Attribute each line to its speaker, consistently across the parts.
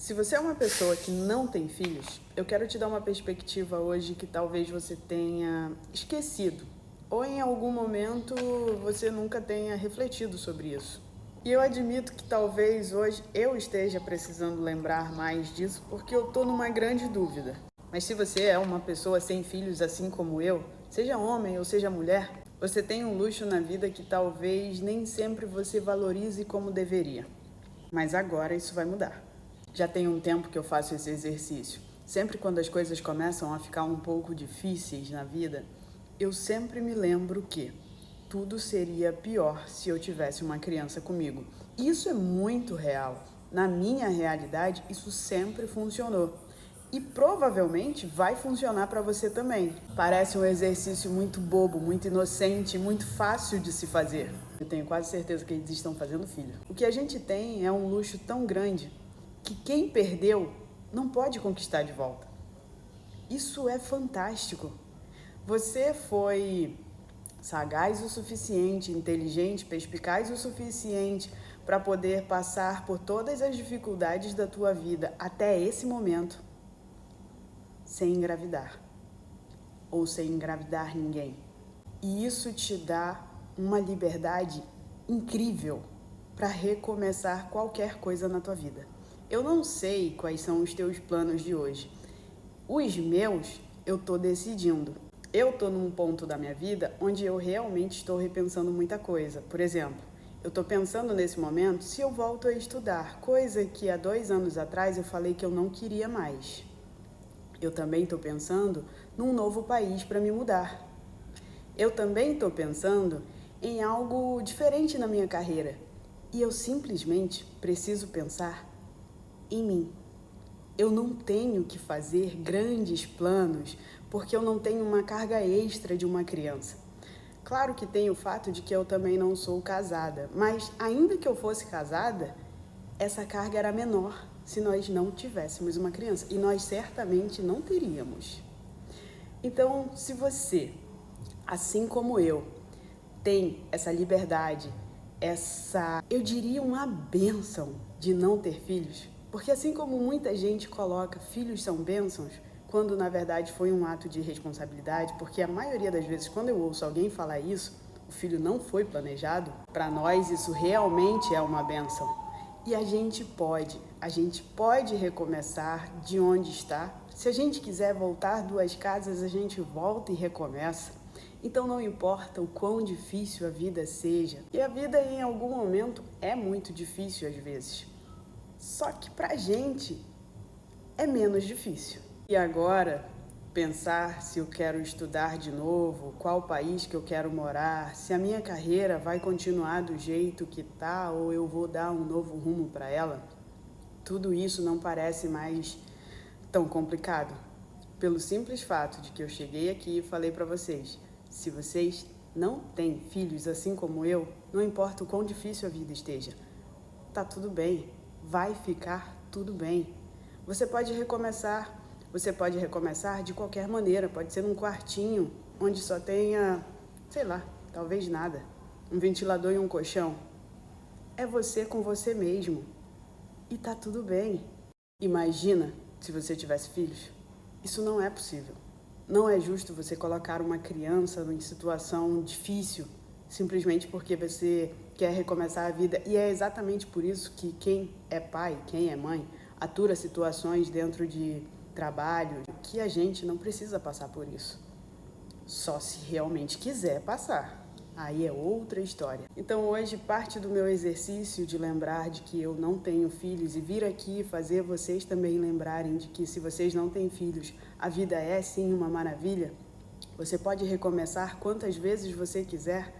Speaker 1: Se você é uma pessoa que não tem filhos, eu quero te dar uma perspectiva hoje que talvez você tenha esquecido, ou em algum momento você nunca tenha refletido sobre isso. E eu admito que talvez hoje eu esteja precisando lembrar mais disso porque eu tô numa grande dúvida. Mas se você é uma pessoa sem filhos assim como eu, seja homem ou seja mulher, você tem um luxo na vida que talvez nem sempre você valorize como deveria. Mas agora isso vai mudar. Já tem um tempo que eu faço esse exercício. Sempre quando as coisas começam a ficar um pouco difíceis na vida, eu sempre me lembro que tudo seria pior se eu tivesse uma criança comigo. Isso é muito real. Na minha realidade, isso sempre funcionou. E provavelmente vai funcionar para você também. Parece um exercício muito bobo, muito inocente, muito fácil de se fazer. Eu tenho quase certeza que eles estão fazendo filho. O que a gente tem é um luxo tão grande que quem perdeu não pode conquistar de volta. Isso é fantástico. Você foi sagaz o suficiente, inteligente, perspicaz o suficiente para poder passar por todas as dificuldades da tua vida até esse momento sem engravidar ou sem engravidar ninguém. E isso te dá uma liberdade incrível para recomeçar qualquer coisa na tua vida. Eu não sei quais são os teus planos de hoje. Os meus, eu tô decidindo. Eu tô num ponto da minha vida onde eu realmente estou repensando muita coisa. Por exemplo, eu tô pensando nesse momento se eu volto a estudar, coisa que há 2 anos atrás eu falei que eu não queria mais. Eu também estou pensando num novo país para me mudar. Eu também estou pensando em algo diferente na minha carreira. E eu simplesmente preciso pensar em mim. Eu não tenho que fazer grandes planos porque eu não tenho uma carga extra de uma criança. Claro que tem o fato de que eu também não sou casada, mas ainda que eu fosse casada, essa carga era menor se nós não tivéssemos uma criança, e nós certamente não teríamos. Então, se você, assim como eu, tem essa liberdade, eu diria uma bênção de não ter filhos, porque assim como muita gente coloca filhos são bênçãos, quando na verdade foi um ato de responsabilidade, porque a maioria das vezes quando eu ouço alguém falar isso, o filho não foi planejado, para nós isso realmente é uma bênção. E a gente pode recomeçar de onde está. Se a gente quiser voltar 2 casas, a gente volta e recomeça. Então não importa o quão difícil a vida seja, e a vida em algum momento é muito difícil às vezes. Só que pra gente é menos difícil. E agora, pensar se eu quero estudar de novo, qual país que eu quero morar, se a minha carreira vai continuar do jeito que tá ou eu vou dar um novo rumo para ela, tudo isso não parece mais tão complicado. Pelo simples fato de que eu cheguei aqui e falei para vocês, se vocês não têm filhos assim como eu, não importa o quão difícil a vida esteja, tá tudo bem, vai ficar tudo bem. Você pode recomeçar de qualquer maneira, pode ser num quartinho onde só tenha, sei lá, talvez nada, um ventilador e um colchão. É você com você mesmo e tá tudo bem. Imagina se você tivesse filhos. Isso não é possível. Não é justo você colocar uma criança em situação difícil simplesmente porque você quer recomeçar a vida. E é exatamente por isso que quem é pai, quem é mãe, atura situações dentro de trabalho que a gente não precisa passar por isso. Só se realmente quiser passar. Aí é outra história. Então hoje parte do meu exercício de lembrar de que eu não tenho filhos e vir aqui fazer vocês também lembrarem de que se vocês não têm filhos, a vida é sim uma maravilha. Você pode recomeçar quantas vezes você quiser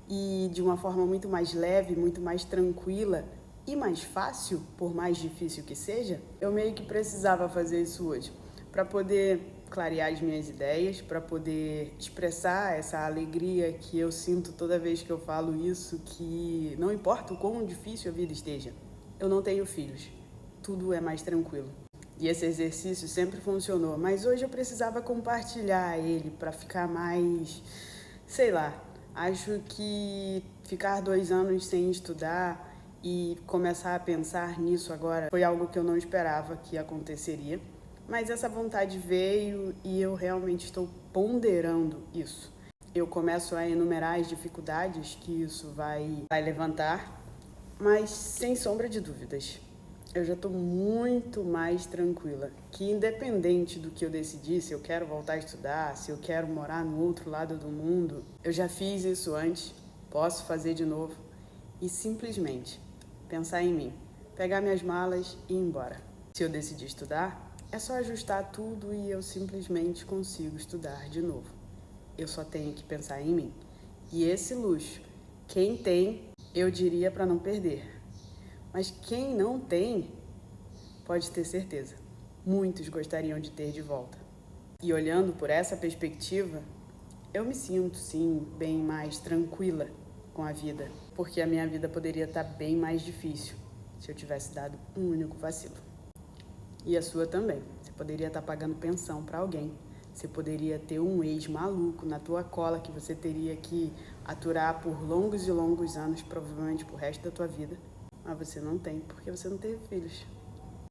Speaker 1: e de uma forma muito mais leve, muito mais tranquila e mais fácil, por mais difícil que seja. Eu meio que precisava fazer isso hoje para poder clarear as minhas ideias, para poder expressar essa alegria que eu sinto toda vez que eu falo isso, que não importa o quão difícil a vida esteja, eu não tenho filhos, tudo é mais tranquilo. E esse exercício sempre funcionou, mas hoje eu precisava compartilhar ele para ficar mais, sei lá, acho que ficar 2 anos sem estudar E começar a pensar nisso agora foi algo que eu não esperava que aconteceria. Mas essa vontade veio e eu realmente estou ponderando isso. Eu começo a enumerar as dificuldades que isso vai levantar, mas sem sombra de dúvidas, eu já estou muito mais tranquila. Que independente do que eu decidir, se eu quero voltar a estudar, se eu quero morar no outro lado do mundo, eu já fiz isso antes, posso fazer de novo e simplesmente pensar em mim, pegar minhas malas e ir embora. Se eu decidir estudar, é só ajustar tudo e eu simplesmente consigo estudar de novo. Eu só tenho que pensar em mim. E esse luxo, quem tem, eu diria para não perder. Mas quem não tem, pode ter certeza, muitos gostariam de ter de volta. E olhando por essa perspectiva, eu me sinto, sim, bem mais tranquila com a vida, porque a minha vida poderia estar bem mais difícil se eu tivesse dado um único vacilo. E a sua também. Você poderia estar pagando pensão para alguém. Você poderia ter um ex maluco na tua cola que você teria que aturar por longos e longos anos, provavelmente pro resto da tua vida. Mas você não tem, porque você não teve filhos.